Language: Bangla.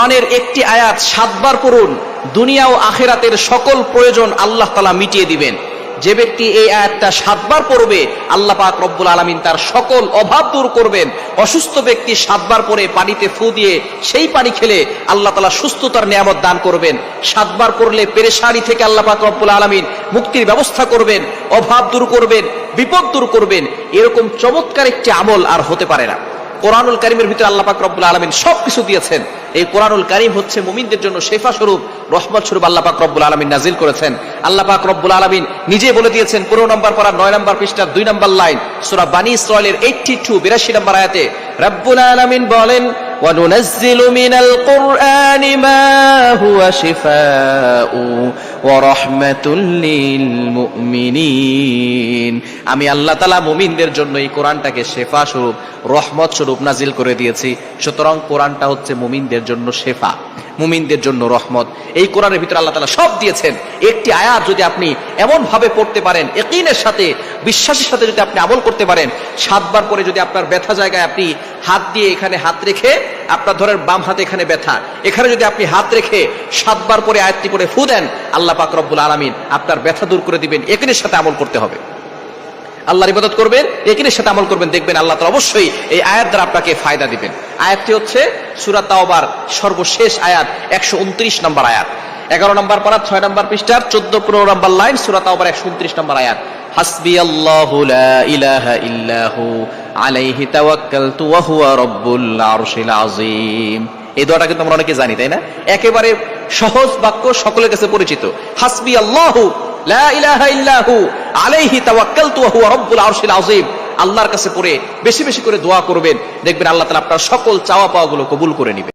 কোরআনের একটি আয়াত 7 বার পড়ুন, দুনিয়া ও আখিরাতের সকল প্রয়োজন আল্লাহ তাআলা মিটিয়ে দিবেন। যে ব্যক্তি এই আয়াতটা 7 বার পড়বে, আল্লাহ পাক রব্বুল আলামিন তার সকল অভাব দূর করবেন। অসুস্থ ব্যক্তি 7 বার পরে পানিতে ফু দিয়ে সেই পানি খেলে আল্লাহ তাআলা সুস্থতার নিয়ামত দান করবেন। 7 বার পড়লে পেরেশানি থেকে আল্লাহ পাক রব্বুল আলামিন মুক্তির ব্যবস্থা করবেন, অভাব দূর করবেন, বিপদ দূর করবেন। এরকম চমৎকার একটি আমল আর হতে পারে না। কোরআনুল কারীমের ভিতরে আল্লাহ পাক রব্বুল আলামিন সবকিছু দিয়েছেন। এই কোরআনুল কারীম হচ্ছে মুমিনদের জন্য শিফা স্বরূপ, রহমত স্বরূপ আল্লাহ পাক রব্বুল আলামিন নাজিল করেছেন। আল্লাহ পাক রব্বুল আলামিন নিজে বলে দিয়েছেন 15 নম্বর পারা 9 নম্বর পৃষ্ঠার 2 নম্বর লাইন, সূরা বানী ইসরাঈলের 82 নম্বর আয়াতে রব্বুল আলামিন বলেন, وَنُنَزِّلُ مِنَ الْقُرْآنِ مَا هُوَ شِفَاءٌ وَرَحْمَةٌ لِّلْمُؤْمِنِينَ। আমি আল্লাহ তাআলা মুমিনদের জন্য এই কোরআনটাকে শিফা স্বরূপ, রহমত স্বরূপ নাজিল করে দিয়েছি। সুতরাং কোরআনটা হচ্ছে মুমিনদের জন্য শিফা, মুমিনদের জন্য রহমত। এই কোরআনের ভিতরে আল্লাহ তাআলা সব দিয়েছেন। একটি আয়াত যদি আপনি এমন ভাবে পড়তে পারেন, ইয়াকিনের সাথে, বিশ্বাসের সাথে যদি আপনি আমল করতে পারেন, 7 বার পরে যদি আপনার ব্যথা জায়গায় আপনি হাত দিয়ে এখানে হাত রেখে, আপনার ধরেন বাম হাতে এখানে ব্যথা, এখানে যদি আপনি হাত রেখে 7 বার পরে আয়াতটি পড়ে ফু দেন, আল্লাহ পাক রব্বুল আলামিন আপনার ব্যথা দূর করে দিবেন। ইয়াকিনের সাথে আমল করতে হবে, আল্লাহর ইবাদত করবেন, ইয়াকিনের সাথে আমল করবেন, দেখবেন আল্লাহ তাআলা অবশ্যই এই আয়াত দ্বারা আপনাকে ফায়দা দিবেন। আয়াতটি হচ্ছে সূরা তাওবার সর্বশেষ আয়াত, 129 নম্বর আয়াত, 11 নম্বর পারা 6 নম্বর পৃষ্ঠার 14-15 নম্বর লাইন, সূরা তাওবার 129 নম্বর আয়াত। হাসবিয়াল্লাহু লা ইলাহা ইল্লাহু আলাইহি তাওয়াক্কালতু ওয়া হুয়া রাব্বুল আরশিল আযীম। এই দোয়াটা কিন্তু আমরা অনেকে জানি, তাই না? একেবারে সহজ বাক্য, সকলের কাছে পরিচিত। হাসবিয়াল্লাহু লা ইলাহা ইল্লাহু আলাইহি তাওয়াক্কালতু ওয়া হুয়া রাব্বুল আরশিল আযীম। আল্লাহর কাছে পড়ে বেশি বেশি করে দোয়া করবেন, দেখবেন আল্লাহ তাআলা আপনার সকল চাওয়া পাওয়াগুলো কবুল করে নেবেন।